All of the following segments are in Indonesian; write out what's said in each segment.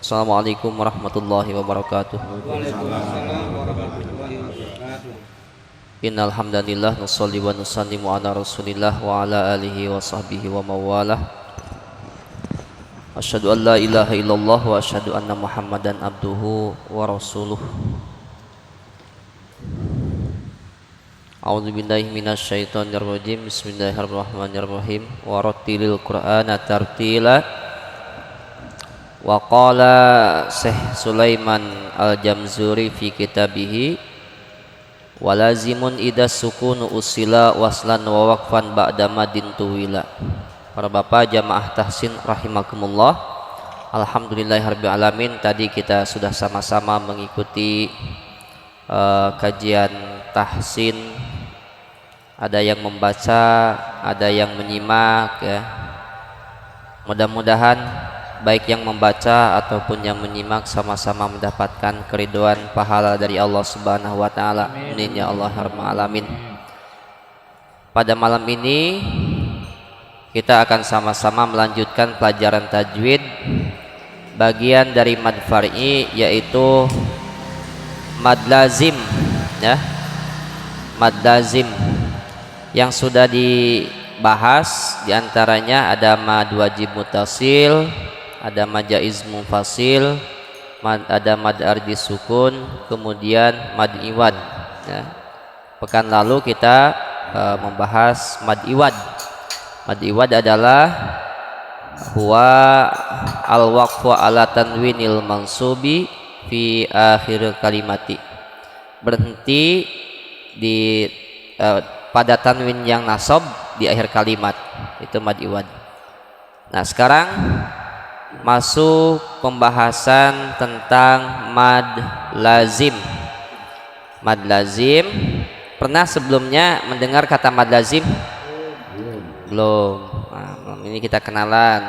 Assalamualaikum warahmatullahi wabarakatuh. Waalaikumsalam warahmatullahi wabarakatuh. Innal hamdalillah nusalli wa nusallimu ala Rasulillah wa ala alihi wa sahbihi wa mawalah. Asyhadu an la ilaha illallah wa asyhadu anna Muhammadan abduhu wa rasuluh. A'udzu billahi minasyaitonir rajim. Bismillahirrahmanirrahim. Wa rattilil Qur'ana tartila. Wa qala Syekh Sulaiman Al-Jamzuri fi kitabihi walazimun idza sukunu usila waslan wa waqfan ba'da madin tuwila. Para bapak jamaah tahsin rahimakumullah. Alhamdulillahirabbil alamin. Tadi kita sudah sama-sama mengikuti kajian tahsin. Ada yang membaca, ada yang menyimak ya. Mudah-mudahan baik yang membaca ataupun yang menyimak sama-sama mendapatkan keridhaan pahala dari Allah Subhanahu wa taala. Amin ya Allah rabbal alamin. Pada malam ini kita akan sama-sama melanjutkan pelajaran tajwid bagian dari mad far'i, yaitu mad lazim ya. Mad lazim yang sudah dibahas diantaranya ada mad wajib mutasil, ada mad jaiz munfasil, ada mad ardi sukun, kemudian mad iwad ya. Pekan lalu kita membahas mad iwad. Mad iwad adalah huwa al-waqfu ala tanwinil mansubi fi akhir kalimati, berhenti di pada tanwin yang nasab di akhir kalimat, itu mad iwad. Nah, sekarang masuk pembahasan tentang mad lazim. Mad lazim, pernah sebelumnya mendengar kata mad lazim? Belum. Nah, ini kita kenalan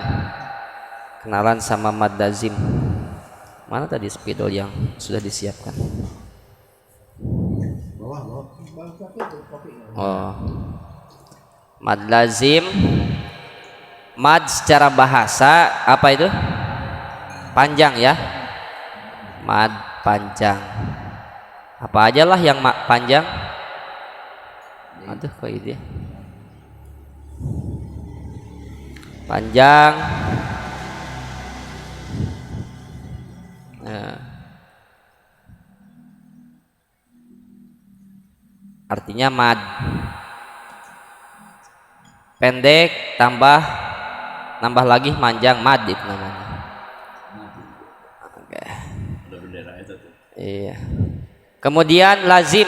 sama mad lazim. Mana tadi spidol yang sudah disiapkan? Oh, mad lazim. Mad secara bahasa apa itu? Panjang ya. Mad panjang. Apa aja lah yang panjang? Aduh, kok ide. Panjang. Nah. Artinya mad. Pendek nambah lagi panjang, mad itu namanya. Oke. Ada bendera itu tuh. Iya. Kemudian lazim.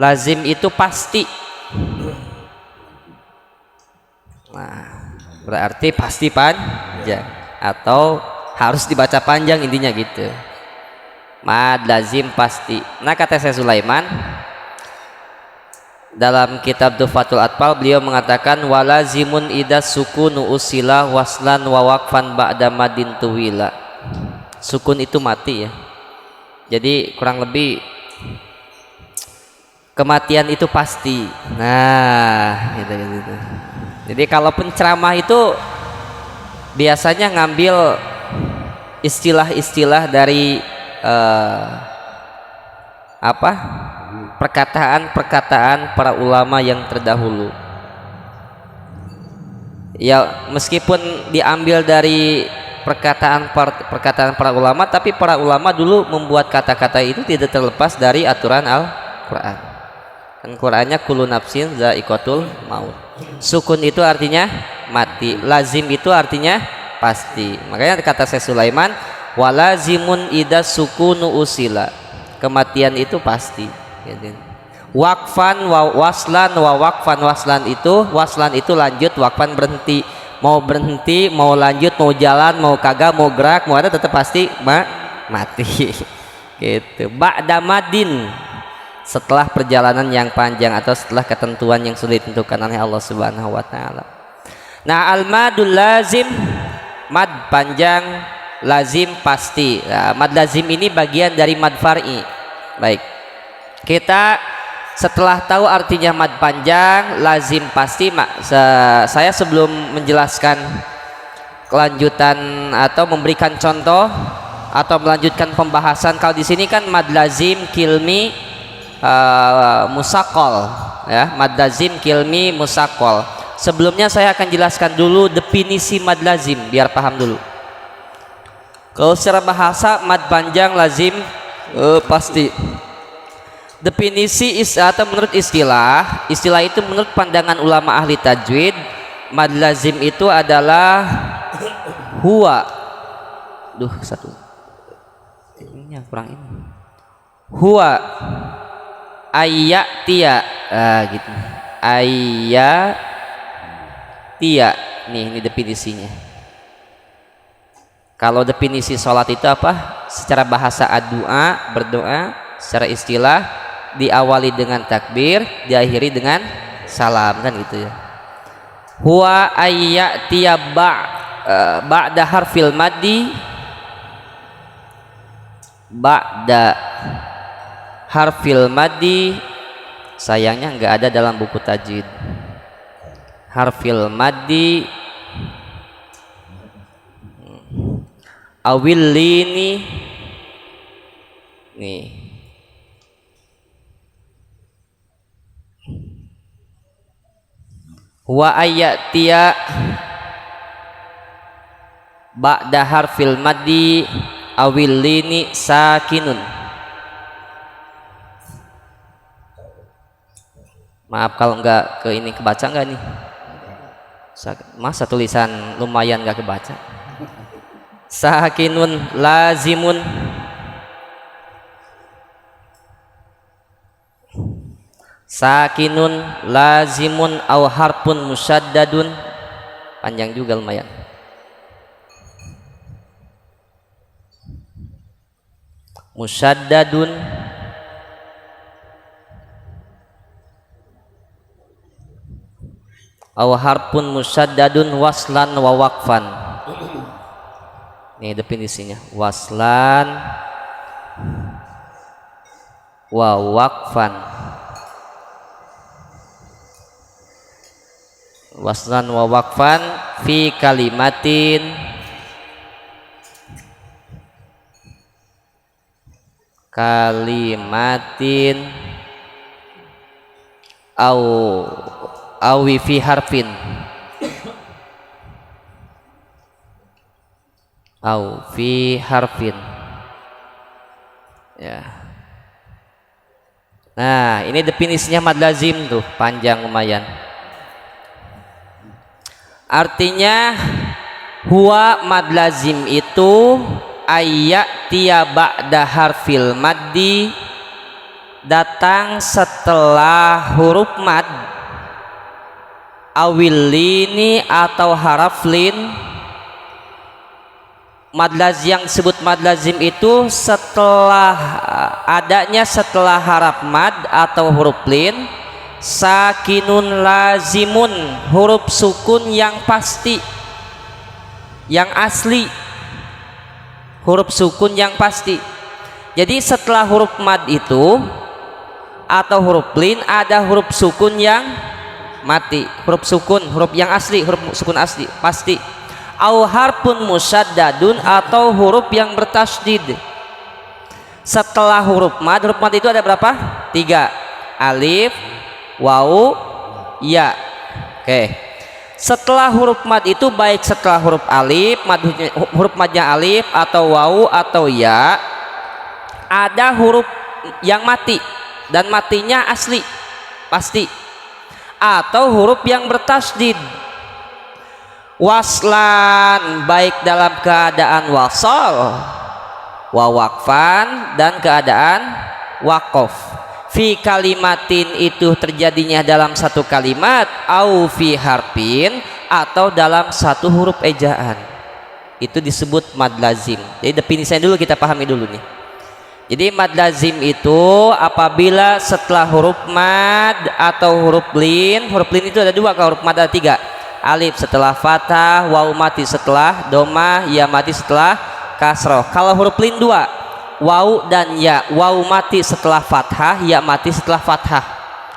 Lazim itu pasti. Nah, berarti pasti panjang atau harus dibaca panjang, intinya gitu. Mad lazim pasti. Nah, kata saya Sulaiman dalam kitab Tuhfatul Atfal, beliau mengatakan walazimun idza sukunu usila waslan wa waqfan ba'da madin tuwila. Sukun itu mati ya. Jadi kurang lebih kematian itu pasti. Nah, gitu. Jadi kalau penceramah itu biasanya ngambil istilah-istilah dari perkataan para ulama yang terdahulu. Ya, meskipun diambil dari perkataan para ulama, tapi para ulama dulu membuat kata-kata itu tidak terlepas dari aturan Al-Qur'an. Kan Qur'annya kullu nafsin za'iqatul maut. Sukun itu artinya mati, lazim itu artinya pasti. Makanya kata saya Sulaiman walazimun idza sukunu usila, kematian itu pasti. Waqfan wa waslan wa waqfan, waslan itu lanjut, waqfan berhenti. Mau berhenti, mau lanjut, mau jalan, mau kagak, mau gerak, mau ada, tetap pasti mati. Gitu. Ba'da madin, setelah perjalanan yang panjang atau setelah ketentuan yang sudah ditentukan oleh Allah Subhanahu wa taala. Nah, al-madul lazim, mad panjang, lazim pasti. Nah, mad lazim ini bagian dari mad far'i. Baik. Kita setelah tahu artinya mad panjang, lazim pasti, saya sebelum menjelaskan kelanjutan atau memberikan contoh atau melanjutkan pembahasan. Kalau di sini kan mad lazim kilmi musakol, ya, mad lazim kilmi musakol. Sebelumnya saya akan jelaskan dulu definisi mad lazim biar paham dulu. Kalau secara bahasa mad panjang lazim pasti. Definisi atau menurut istilah itu menurut pandangan ulama ahli tajwid, mad lazim itu adalah huwa. Satu. Ini kurang ini. Huwa ayyatia. Gitu. Ayyatia. Ini definisinya. Kalau definisi sholat itu apa? Secara bahasa ad-du'a, berdoa. Secara istilah diawali dengan takbir, diakhiri dengan salam, kan gitu ya. Huwa ayyatia ba'da harfil maddi, ba'da harfil maddi. Sayangnya nggak ada dalam buku tajwid. Harfil maddi awil lini nih. Wa ayyatia ba'da harfil maddi awil lini sakinun. Maaf kalau enggak ke ini kebaca enggak nih? Masa tulisan lumayan enggak kebaca. Sakinun lazimun, sakinun lazimun au harpun musyaddadun. Panjang juga lumayan. Musyaddadun au harpun musyaddadun waslan wa waqfan. Ini definisinya, waslan wa waqfan. Waslan wa waqfan fi kalimatin awi fi harfin ya. Nah, ini definisinya mad lazim tuh, panjang lumayan. Artinya huwa mad lazim itu ayyatia ba'da harfil maddi, datang setelah huruf mad, awil lini atau haraf lin. Mad lazim yang disebut mad lazim itu setelah setelah haraf mad atau huruf lin, sakinun lazimun, huruf sukun yang pasti, yang asli, huruf sukun yang pasti. Jadi setelah huruf mad itu atau huruf lin ada huruf sukun yang mati, huruf sukun, huruf yang asli, huruf sukun asli pasti. Au harpun musyaddadun, atau huruf yang bertasydid. Setelah huruf mad itu ada berapa? 3. Alif, wawu, ya. Oke. Setelah huruf mad itu baik setelah huruf alif, huruf madnya alif atau wawu atau ya, ada huruf yang mati dan matinya asli pasti, atau huruf yang bertasydid. Waslan baik dalam keadaan wasal, wa waqfan dan keadaan waqaf. Fi kalimatin itu terjadinya dalam satu kalimat, au fi harfin atau dalam satu huruf ejaan. Itu disebut mad lazim. Jadi definisinya dulu kita pahami dulu nih. Jadi mad lazim itu apabila setelah huruf mad atau huruf lin itu ada 2, kalau huruf mad ada 3. Alif setelah fathah, wawu mati setelah domah, ya mati setelah kasroh. Kalau huruf lin 2, wawu dan ya, wawu mati setelah fathah, ya mati setelah fathah.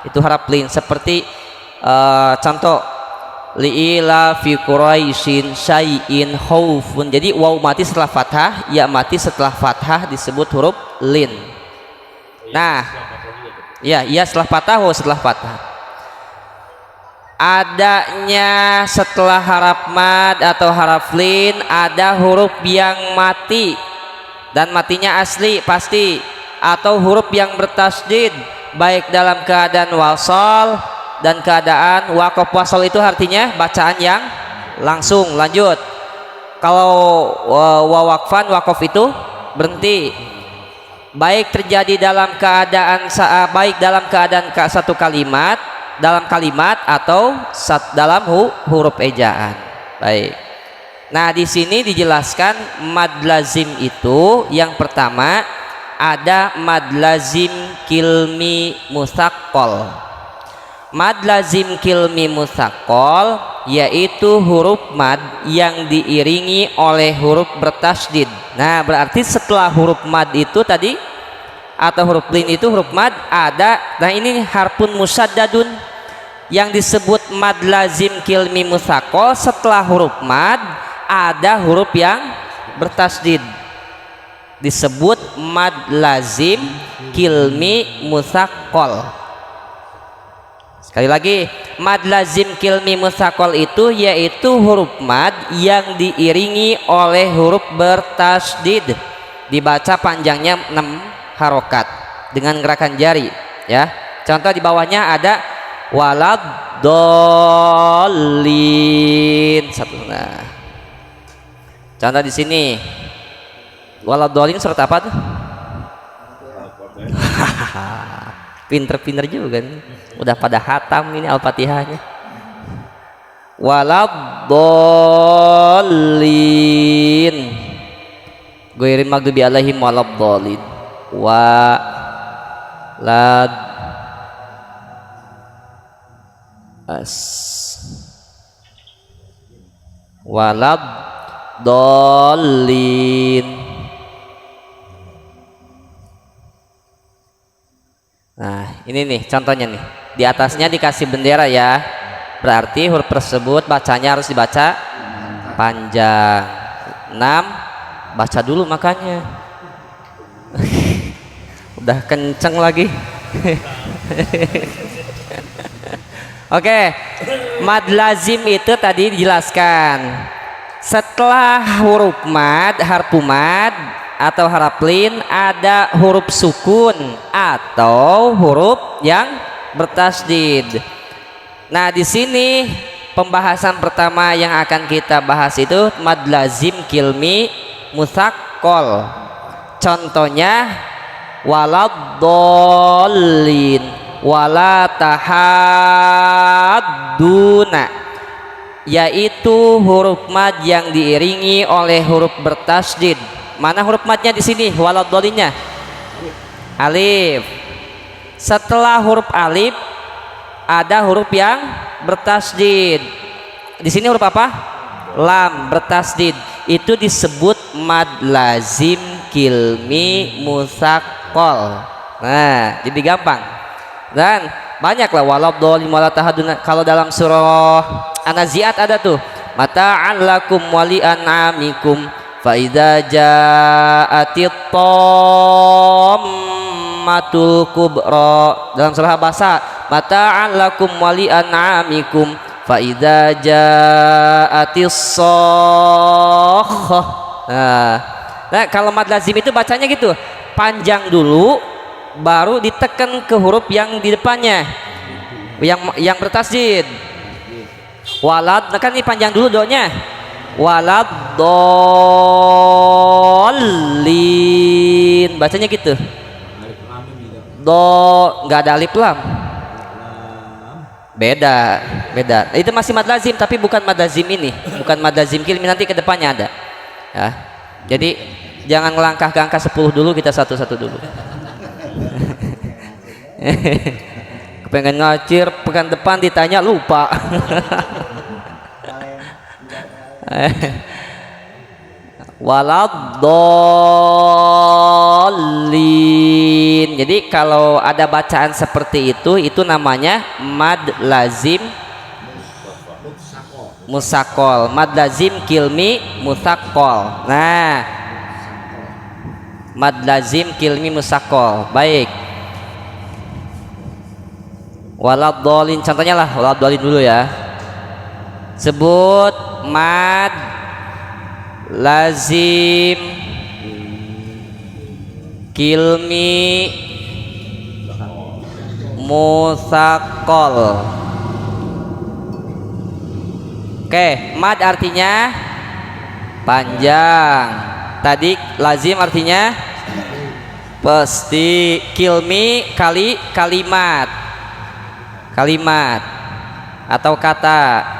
Itu huruf lin. Seperti contoh liila fi quraisyin syai'in khaufun. Jadi waw mati setelah fathah, ya mati setelah fathah disebut huruf lin. Nah, ya setelah fathah, waw setelah fathah. Adanya setelah haraf mad atau haraf lin ada huruf yang mati dan matinya asli pasti, atau huruf yang bertasdid baik dalam keadaan wasal dan keadaan waqaf. Wasal itu artinya bacaan yang langsung lanjut. Kalau waqfan, waqaf itu berhenti. Baik terjadi dalam keadaan satu kalimat, dalam kalimat atau dalam huruf ejaan. Baik. Nah, di sini dijelaskan mad lazim itu yang pertama ada mad lazim kilmi musaqqal. Mad lazim kilmi musaqqal yaitu huruf mad yang diiringi oleh huruf bertasydid. Nah, berarti setelah huruf mad itu tadi atau huruf lin itu huruf mad ada. Nah, ini harfun musaddadun yang disebut mad lazim kilmi musaqqal. Setelah huruf mad ada huruf yang bertasydid disebut mad lazim kilmi musaqqal. Sekali lagi, mad lazim kilmi musaqqal itu yaitu huruf mad yang diiringi oleh huruf bertasydid, dibaca panjangnya 6 harokat dengan gerakan jari ya. Contoh di bawahnya ada walad dolin satu. Nah, contoh di sini walad dolin surat apa tuh? Pinter-pinter juga nih. Udah pada hatam ini Al-Fatihahnya. Walad dolin ghairil maghdubi alaihim walad dolin. Walad walad dolin. Nah, ini nih contohnya nih. Di atasnya dikasih bendera ya. Berarti huruf tersebut bacanya harus dibaca panjang. 6 baca dulu makanya. Udah kenceng lagi. Oke, mad lazim itu tadi dijelaskan. Setelah huruf mad, harfu mad atau haraf lin ada huruf sukun atau huruf yang bertasydid. Nah, di sini pembahasan pertama yang akan kita bahas itu mad lazim kilmi musaqqal. Contohnya walad dolin, wala tahadduna, yaitu huruf mad yang diiringi oleh huruf bertasydid. Mana huruf madnya di sini? Walad dolinnya alif. Setelah huruf alif ada huruf yang bertasydid. Di sini huruf apa? Lam bertasydid. Itu disebut mad lazim kilmi musaqqal. Nah, jadi gampang. Dan banyaklah walad dolin wala tahaduna. Kalau dalam surah An-Nazi'at ada tuh mata'an lakum wali an'amikum fa idza ja'atit tammatul kubra. Dalam surah Basa mata'an lakum wali an'amikum fa idza ja'atis shakhah. Nah, kalau mad lazim itu bacanya gitu, panjang dulu baru ditekan ke huruf yang di depannya yang bertasydid. Walad, nah kan ini panjang dulu doanya. Walad dolin, bacanya gitu. Nggak ada alif lam. Beda. Itu masih mad lazim tapi bukan mad lazim ini, bukan mad lazim kilmi, nanti ke depannya ada. Ya. Jadi jangan melangkah ke angka 10 dulu, kita satu-satu dulu. Pengen ngacir pekan depan ditanya lupa. Walad dolin. Jadi kalau ada bacaan seperti itu namanya mad lazim Musakol. Mad lazim kilmi musakol. Nah, mad lazim kilmi musakol. Baik. Waladhdallin, contohnya lah waladhdallin dulu ya. Sebut mad lazim kilmi musakol. Oke, mad artinya panjang. Tadi lazim artinya pasti. Kilmi kalimat atau kata.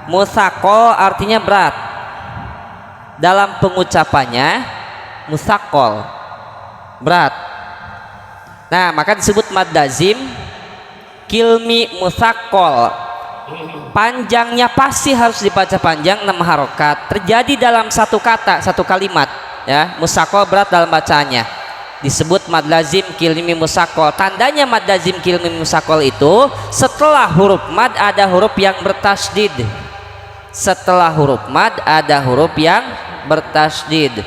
Musakol artinya berat. Dalam pengucapannya musakol, berat. Nah, maka disebut mad lazim kilmi musakol. Panjangnya pasti harus dibaca panjang, 6 harokat. Terjadi dalam satu kata, satu kalimat ya. Musakol berat dalam bacaannya, disebut mad lazim kilmi musakol. Tandanya mad lazim kilmi musakol itu setelah huruf mad ada huruf yang bertasdid. Setelah huruf mad ada huruf yang bertasdid.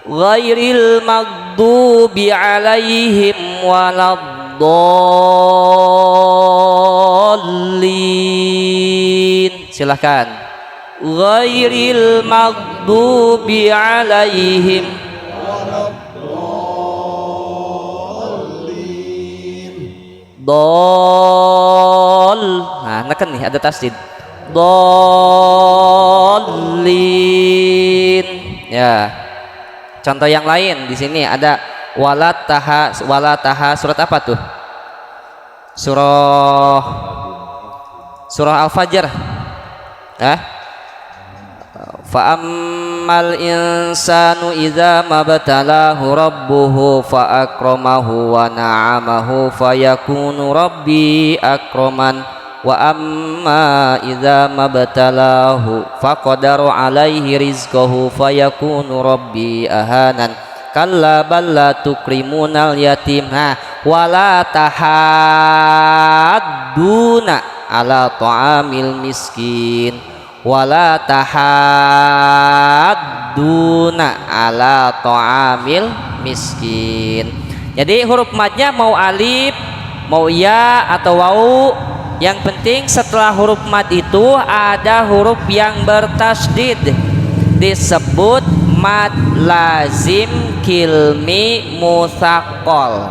Ghairil maghdubi alaihim waladdallin. Silakan. Ghairil maghdubi alaihim dol. Nah, neken nih ada tasdid. Dallin. Ya. Contoh yang lain di sini ada walataha surat apa tuh? Surah Al-Fajr. Fa ammal insanu idza mabtalahu rabbuhu fa akramahu wa na'amahu fayakunu rabbi akraman wa amma idza mabtalahu faqadara alaihi rizqahu fayakunu rabbi ahanan kalla bal la tukrimunal yatim. Nah, wala tahadduna ala ta'amil miskin, wala tahadduna ala ta'amil miskin. Jadi huruf madnya mau alif, mau ya atau wau, yang penting setelah huruf mad itu ada huruf yang bertasdid, disebut mad lazim kilmi musakol.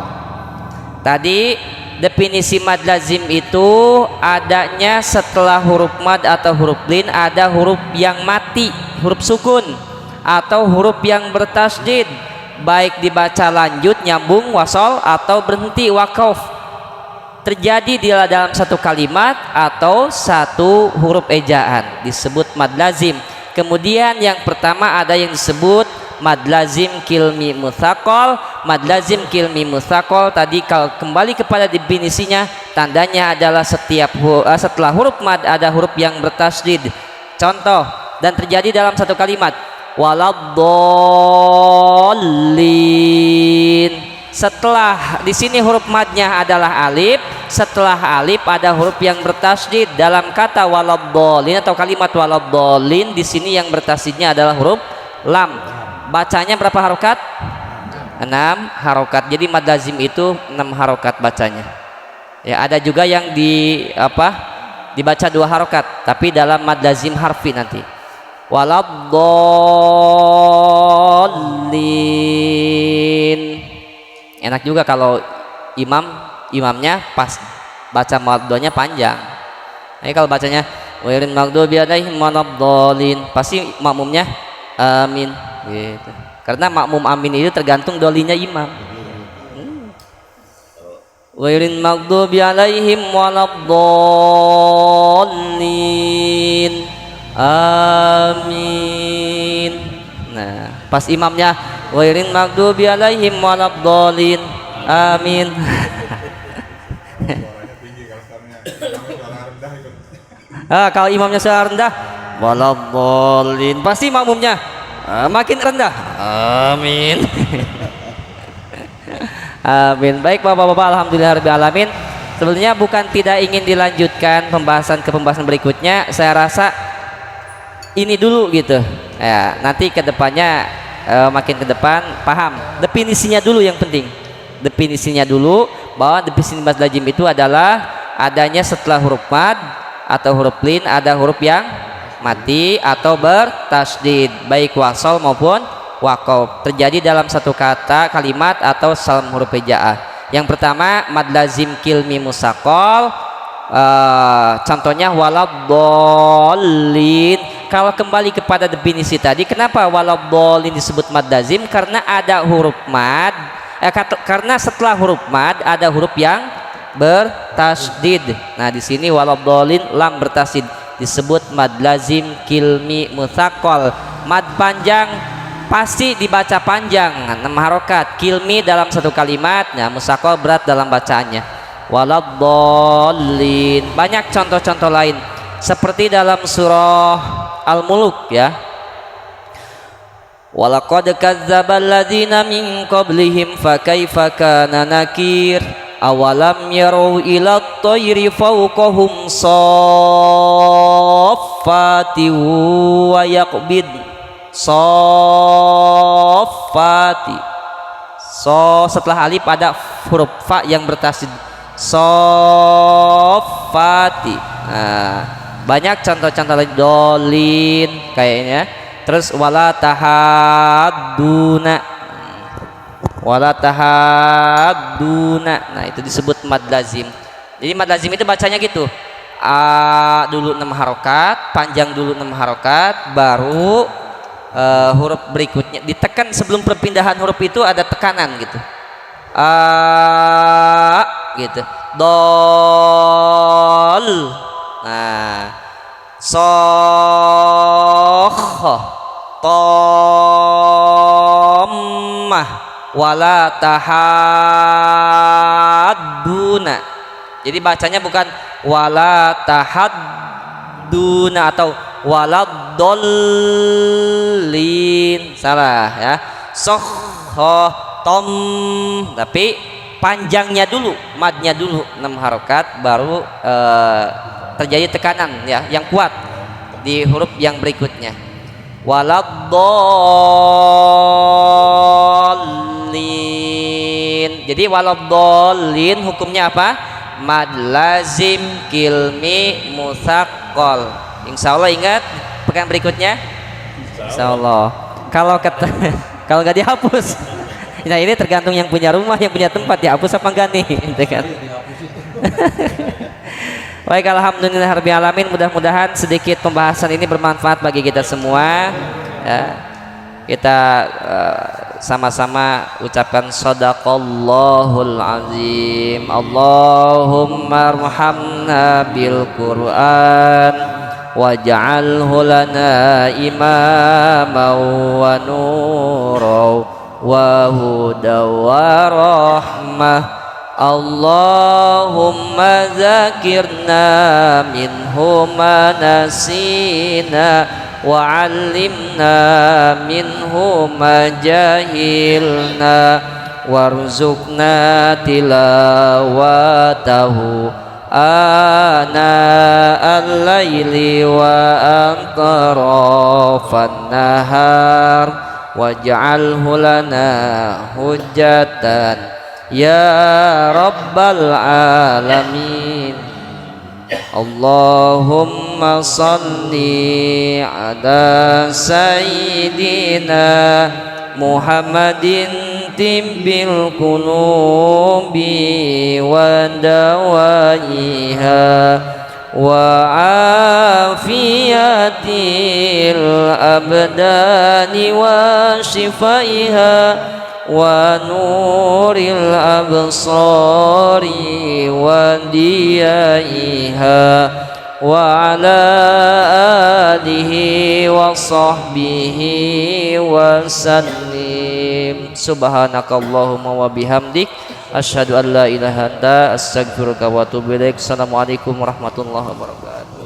Tadi definisi mad lazim itu adanya setelah huruf mad atau huruf lin ada huruf yang mati, huruf sukun, atau huruf yang bertasdid, baik dibaca lanjut, nyambung, wasol, atau berhenti, wakaf. Terjadi di dalam satu kalimat atau satu huruf ejaan, disebut mad lazim. Kemudian yang pertama ada yang disebut mad lazim kilmi musakol. Mad lazim kilmi musakol tadi kalau kembali kepada definisinya, tandanya adalah setelah huruf mad ada huruf yang bertasdid. Contoh, dan terjadi dalam satu kalimat, waladdallin. Setelah di sini huruf madnya adalah alif, setelah alif ada huruf yang bertasdid. Dalam kata waladdallin atau kalimat waladdallin di sini yang bertasdidnya adalah huruf lam. Bacanya berapa harokat? 6 harokat. Jadi mad lazim itu 6 harokat bacanya. Ya, ada juga yang dibaca 2 harokat, tapi dalam mad lazim harfi nanti. Waladdallin. Enak juga kalau imamnya pas baca maddonya panjang. Nah, kalau bacanya ghairil maghdubi alaihim waladdallin, pasti makmumnya amin gitu. Karena makmum amin itu tergantung dolinya imam. Ghairil maghdubi alaihim waladdallin, amin. Nah, pas imamnya ghairil maghdubi alaihim waladdallin, amin. Kalau imamnya suara rendah waladdallin, pasti makmumnya makin rendah, amin. Amin. Baik Bapak-bapak, alhamdulillahirabbil alamin. Sebenarnya bukan tidak ingin dilanjutkan pembahasan ke pembahasan berikutnya, saya rasa ini dulu gitu ya, nanti kedepannya makin ke depan paham definisinya dulu, yang penting definisinya dulu, bahwa definisi mad lazim itu adalah adanya setelah huruf mad atau huruf lin ada huruf yang mati atau bertasdid, baik wasol maupun waqaf, terjadi dalam satu kata kalimat atau salam huruf hijaah. Yang pertama mad lazim kilmi musaqal, contohnya waladhdallin. Kalau kembali kepada definisi tadi, kenapa waladhdallin disebut mad lazim? Karena ada huruf mad, karena setelah huruf mad ada huruf yang bertasdid. Nah di sini waladhdallin lam bertasdid disebut mad lazim kilmi mutsaqal. Mad panjang pasti dibaca panjang 6 harokat, kilmi dalam satu kalimat, nah mutsaqal berat dalam bacaannya. Waladhdallin. Banyak contoh-contoh lain seperti dalam surah Al-Mulk ya. Walaqad kadzdzabal ladzina min qablihim fakaifa kana nakir awalam yarau ila at-tayri fawqahum saffati wa yaqbid saffati. So setelah alif ada huruf fa yang bertasdid saffati. Nah, banyak contoh-contoh lain, dolin kayaknya. Terus wala tahadduna, wala tahadduna. Nah itu disebut mad lazim. Jadi mad lazim itu bacanya gitu, a dulu 6 harokat, panjang dulu 6 harokat, baru huruf berikutnya ditekan. Sebelum perpindahan huruf itu ada tekanan gitu, a gitu, dol. Nah sokh tommah wala tahadduna. Jadi bacanya bukan wala tahadduna atau waladdallin, salah ya. Sokh tom, tapi panjangnya dulu, madnya dulu 6 harokat, baru terjadi tekanan ya yang kuat di huruf yang berikutnya. Waladdallin. Jadi waladdallin hukumnya apa? Mad lazim kilmi mutsaqal. Insyaallah ingat pekan berikutnya. Insyaallah. Kalau kata kalau nggak dihapus. Nah ini tergantung yang punya rumah, yang punya tempat, dihapus apa enggak nih, gitu kan? Baik, alhamdulillahirabbil alamin. Mudah-mudahan sedikit pembahasan ini bermanfaat bagi kita semua ya. Kita sama-sama ucapkan shadaqallahul azim. Allahumma arhamna bil Qur'an waj'alhu lana imaman wa nuran wa hudan wa rahmah. Allahumma zakirna minhu ma nasina wa 'allimna minhu ma jahilna warzuqna tilawatahu ana al-laili wa atrafan nahar waj'alhu lana hujjatan ya rabbal alamin. Allahumma salli ala sayyidina Muhammadin tibbil qulubi wa dawaiha wa afiyatil abdani wa shifaiha wa nuril absari wa diyaiha wa ala alihi wa sahbihi wa sallim. Subhanakallahumma wa bihamdik asyhadu an la ilaha illa anta astaghfiruka wa atubu ilaik. Assalamualaikum warahmatullahi wabarakatuh.